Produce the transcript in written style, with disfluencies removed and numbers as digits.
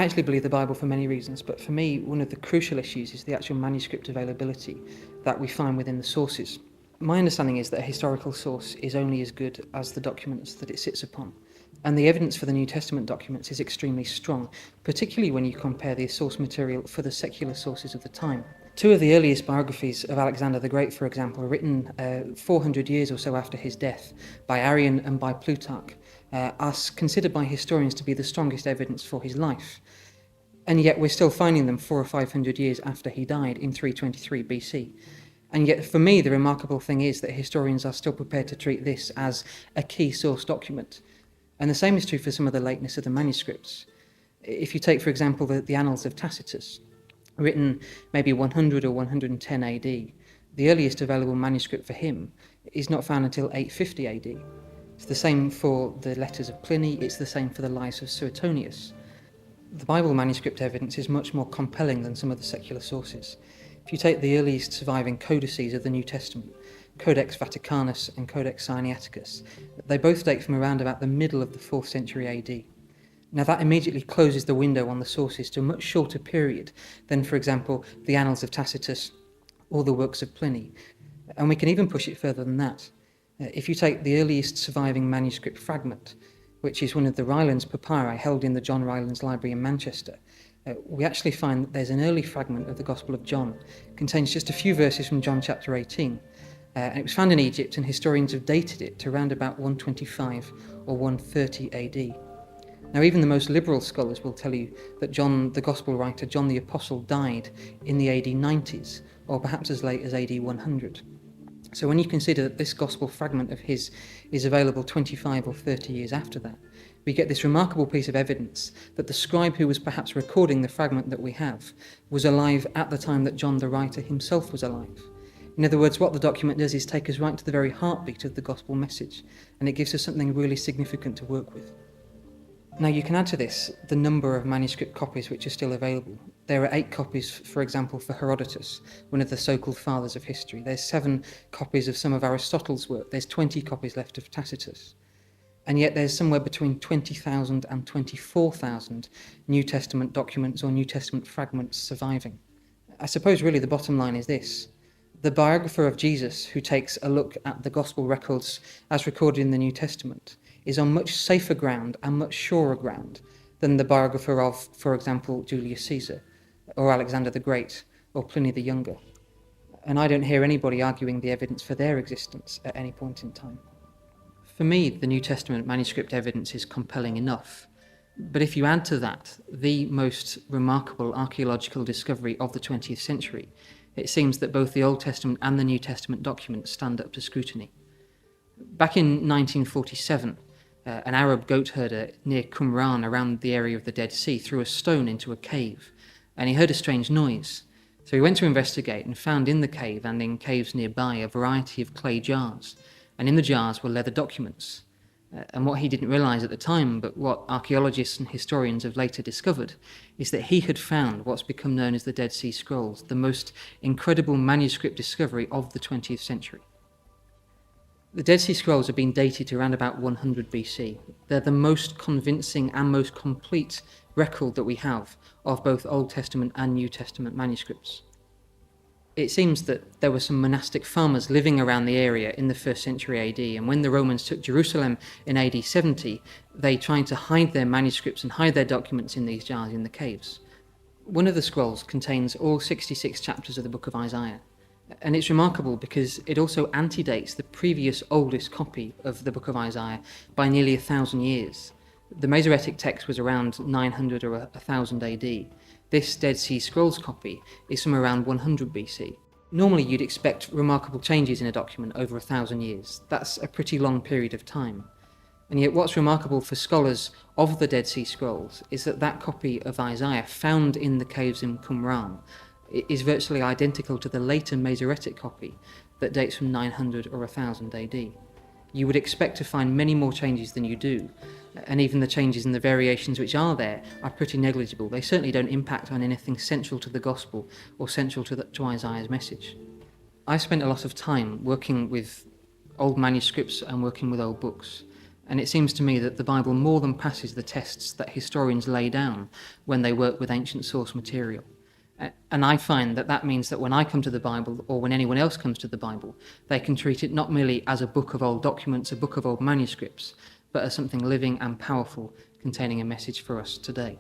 actually believe the Bible for many reasons, but for me, one of the crucial issues is the actual manuscript availability that we find within the sources. My understanding is that a historical source is only as good as the documents that it sits upon. And the evidence for the New Testament documents is extremely strong, particularly when you compare the source material for the secular sources of the time. Two of the earliest biographies of Alexander the Great, for example, are written 400 years or so after his death by Arrian and by Plutarch, are considered by historians to be the strongest evidence for his life. And yet we're still finding them 400 or 500 years after he died in 323 BC. And yet for me, the remarkable thing is that historians are still prepared to treat this as a key source document. And the same is true for some of the lateness of the manuscripts. If you take, for example, the Annals of Tacitus, written maybe 100 or 110 AD, the earliest available manuscript for him is not found until 850 AD. It's the same for the letters of Pliny, it's the same for the lives of Suetonius. The Bible manuscript evidence is much more compelling than some of the secular sources. If you take the earliest surviving codices of the New Testament, Codex Vaticanus and Codex Sinaiticus, they both date from around about the middle of the 4th century AD. Now that immediately closes the window on the sources to a much shorter period than, for example, the Annals of Tacitus or the works of Pliny. And we can even push it further than that. If you take the earliest surviving manuscript fragment, which is one of the Rylands papyri held in the John Rylands Library in Manchester, we actually find that there's an early fragment of the Gospel of John. It contains just a few verses from John chapter 18. And it was found in Egypt, and historians have dated it to around about 125 or 130 AD. Now, even the most liberal scholars will tell you that John, the Gospel writer, John the Apostle, died in the AD 90s, or perhaps as late as AD 100. So when you consider that this Gospel fragment of his is available 25 or 30 years after that, we get this remarkable piece of evidence that the scribe who was perhaps recording the fragment that we have was alive at the time that John the writer himself was alive. In other words, what the document does is take us right to the very heartbeat of the Gospel message, and it gives us something really significant to work with. Now you can add to this the number of manuscript copies which are still available. There are 8 copies, for example, for Herodotus, one of the so-called fathers of history. There's 7 copies of some of Aristotle's work. There's 20 copies left of Tacitus. And yet there's somewhere between 20,000 and 24,000 New Testament documents or New Testament fragments surviving. I suppose really the bottom line is this. The biographer of Jesus, who takes a look at the Gospel records as recorded in the New Testament, is on much safer ground and much surer ground than the biographer of, for example, Julius Caesar, or Alexander the Great, or Pliny the Younger. And I don't hear anybody arguing the evidence for their existence at any point in time. For me, the New Testament manuscript evidence is compelling enough. But if you add to that the most remarkable archaeological discovery of the 20th century, it seems that both the Old Testament and the New Testament documents stand up to scrutiny. Back in 1947, an Arab goat herder near Qumran, around the area of the Dead Sea, threw a stone into a cave, and he heard a strange noise. So he went to investigate and found in the cave and in caves nearby a variety of clay jars, and in the jars were leather documents. And what he didn't realize at the time, but what archaeologists and historians have later discovered, is that he had found what's become known as the Dead Sea Scrolls, the most incredible manuscript discovery of the 20th century. The Dead Sea Scrolls have been dated to around about 100 BC. They're the most convincing and most complete record that we have of both Old Testament and New Testament manuscripts. It seems that there were some monastic farmers living around the area in the 1st century AD, and when the Romans took Jerusalem in AD 70, they tried to hide their manuscripts and hide their documents in these jars in the caves. One of the scrolls contains all 66 chapters of the book of Isaiah, and it's remarkable because it also antedates the previous oldest copy of the book of Isaiah by nearly 1,000 years. The Masoretic text was around 900 or 1,000 AD. This Dead Sea Scrolls copy is from around 100 BC. Normally you'd expect remarkable changes in a document over 1,000 years. That's a pretty long period of time. And yet what's remarkable for scholars of the Dead Sea Scrolls is that that copy of Isaiah found in the caves in Qumran is virtually identical to the later Masoretic copy that dates from 900 or 1,000 AD. You would expect to find many more changes than you do, and even the changes and the variations which are there are pretty negligible. They certainly don't impact on anything central to the Gospel or central to Isaiah's message. I spent a lot of time working with old manuscripts and working with old books, And it seems to me that the Bible more than passes the tests that historians lay down when they work with ancient source material. And I find that that means that when I come to the Bible, or when anyone else comes to the Bible, they can treat it not merely as a book of old documents, a book of old manuscripts, but as something living and powerful, containing a message for us today.